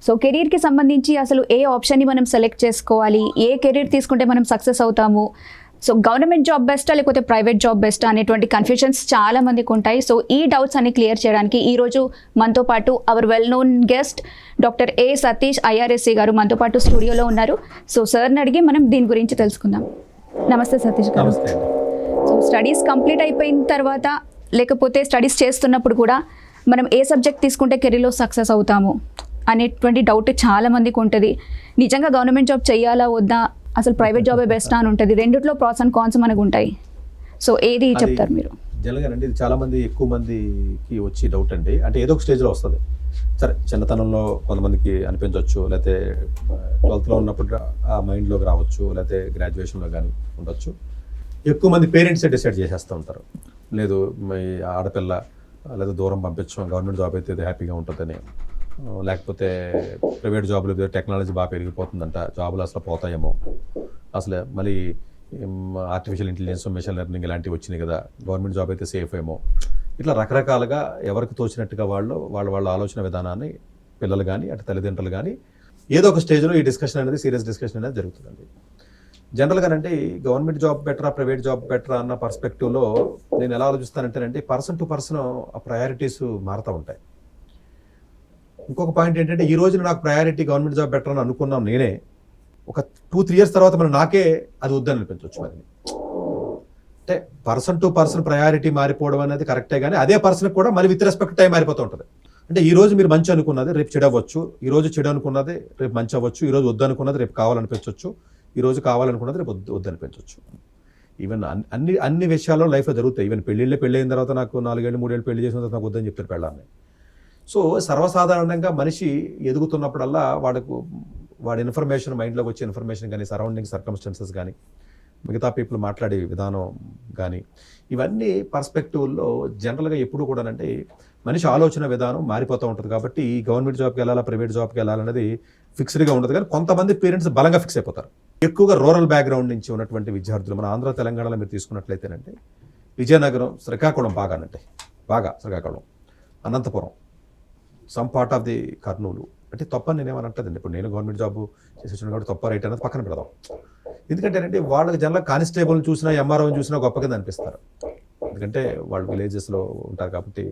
So కెరీర్కి సంబంధించి అసలు ఏ ఆప్షన్ని మనం సెలెక్ట్ చేసుకోవాలి, ఏ కెరీర్ తీసుకుంటే మనం సక్సెస్ అవుతాము, సో గవర్నమెంట్ జాబ్ బెస్టా లేకపోతే ప్రైవేట్ జాబ్ బెస్టా అనేటువంటి కన్ఫ్యూజన్స్ చాలా మందికి ఉంటాయి. సో ఈ డౌట్స్ అన్ని క్లియర్ చేయడానికి ఈరోజు మనతో పాటు hour well known guest doctor ఏ సతీష్ ఐఆర్ఎస్సి గారు మనతో పాటు స్టూడియోలో ఉన్నారు. సో సార్ని అడిగి మనం దీని గురించి తెలుసుకుందాం. నమస్తే సతీష్ గారు. నమస్తే. సో స్టడీస్ కంప్లీట్ అయిపోయిన తర్వాత లేకపోతే స్టడీస్ చేస్తున్నప్పుడు కూడా మనం ఏ సబ్జెక్ట్ తీసుకుంటే కెరీర్లో సక్సెస్ అవుతాము అనేటువంటి డౌట్ చాలా మందికి ఉంటుంది. నిజంగా గవర్నమెంట్ జాబ్ చేయాలా వద్దా, అసలు ప్రైవేట్ జాబే బెస్టా అని ఉంటుంది. రెండిట్లో ప్రాస్ అండ్ కాన్స్ మనకు ఉంటాయి. సో ఏది చెప్తారు మీరు? జనరల్గానండి ఇది చాలా మంది ఎక్కువ మందికి వచ్చి డౌట్ అండి. అంటే ఏదో ఒక స్టేజ్లో వస్తుంది. సరే చిన్నతనంలో కొంతమందికి అనిపించవచ్చు, లేకపోతే 12th ఉన్నప్పుడు ఆ మైండ్లోకి రావచ్చు, లేకపోతే గ్రాడ్యుయేషన్లో కానీ ఉండొచ్చు. ఎక్కువ మంది పేరెంట్సే డిసైడ్ చేసేస్తూ ఉంటారు, లేదు మీ ఆడపిల్ల లేదా దూరం పంపించడం, గవర్నమెంట్ జాబ్ అయితే హ్యాపీగా ఉంటుందని, లేకపోతే ప్రైవేట్ జాబులు టెక్నాలజీ బాగా పెరిగిపోతుందంట, జాబులు అసలు పోతాయేమో, అసలు మళ్ళీ ఆర్టిఫిషియల్ ఇంటెలిజెన్స్, మెషిన్ లెర్నింగ్ ఇలాంటివి వచ్చినాయి కదా, గవర్నమెంట్ జాబ్ అయితే సేఫ్ ఏమో, ఇట్లా రకరకాలుగా ఎవరికి తోచినట్టుగా వాళ్ళ ఆలోచన విధానాన్ని పిల్లలు కానీ అటు తల్లిదండ్రులు కానీ ఏదో ఒక స్టేజ్లో ఈ డిస్కషన్ అనేది, సీరియస్ డిస్కషన్ అనేది జరుగుతుందండి. జనరల్గానంటే గవర్నమెంట్ జాబ్ బెటరా ప్రైవేట్ జాబ్ బెటరా అన్న పర్స్పెక్టివ్లో నేను ఎలా ఆలోచిస్తానంటేనంటే పర్సన్ టు పర్సన్ ఆ ప్రయారిటీస్ మారుతూ ఉంటాయి. ఇంకొక పాయింట్ ఏంటంటే ఈ రోజున నాకు ప్రయారిటీ గవర్నమెంట్ జాబ్ బెటర్ అని అనుకున్నాం నేనే, ఒక 2-3 years తర్వాత మరి నాకే అది వద్దని అనిపించవచ్చు. మరి అంటే పర్సన్ టు పర్సన్ ప్రయారిటీ మారిపోవడం అనేది కరెక్టే, కానీ అదే పర్సన్కి కూడా మరి విత్ రెస్పెక్ట్ టైం మారిపోతూ ఉంటుంది. అంటే ఈ రోజు మీరు మంచి అనుకున్నది రేపు చెడు అవ్వచ్చు, ఈ రోజు చెడు అనుకున్నది రేపు మంచి అవ్వచ్చు, ఈ రోజు వద్దు అనుకున్నది రేపు కావాలనిపించవచ్చు, ఈ రోజు కావాలనుకున్నది రేపు వద్దనిపించవచ్చు. ఈవెన్ అన్ని విషయాల్లో లైఫ్లో జరుగుతాయి. ఈవెన్ పెళ్ళి అయిన తర్వాత నాకు 4 ఏళ్ళు 3 ఏళ్ళు పెళ్లి చేసిన తర్వాత నాకు వద్దని చెప్తారు పెళ్ళాన్ని. సో సర్వసాధారణంగా మనిషి ఎదుగుతున్నప్పుడల్లా వాడి ఇన్ఫర్మేషన్, మైండ్లోకి వచ్చే ఇన్ఫర్మేషన్ కానీ, సరౌండింగ్ సర్కమ్స్టెన్సెస్ కానీ, మిగతా పీపుల్ మాట్లాడే విధానం కానీ, ఇవన్నీ పర్స్పెక్టివ్లో జనరల్గా ఎప్పుడు కూడానంటే మనిషి ఆలోచన విధానం మారిపోతూ ఉంటుంది. కాబట్టి ఈ గవర్నమెంట్ జాబ్కి వెళ్ళాలా ప్రైవేట్ జాబ్కి వెళ్ళాలనేది ఫిక్స్డ్గా ఉండదు. కానీ కొంతమంది పేరెంట్స్ బలంగా ఫిక్స్ అయిపోతారు. ఎక్కువగా రూరల్ బ్యాక్గ్రౌండ్ నుంచి ఉన్నటువంటి విద్యార్థులు మన ఆంధ్ర తెలంగాణలో మీరు తీసుకున్నట్లయితేనంటే విజయనగరం, శ్రీకాకుళం బాగా Srikakulam, Anantapuram, some part of the Kurnool, అంటే తప్పని నేనేమని అంటదండి. ఇప్పుడు నేను గవర్నమెంట్ జాబ్ చేసి వచ్చిన కాబట్టి తప్ప రైట్ అనేది పక్కన పెడదాం. ఎందుకంటే వాళ్ళకి జనరల్ కానిస్టేబుల్ని చూసినా ఎంఆర్ఓని చూసినా గొప్ప కింద అనిపిస్తారు. ఎందుకంటే వాళ్ళు విలేజెస్లో ఉంటారు కాబట్టి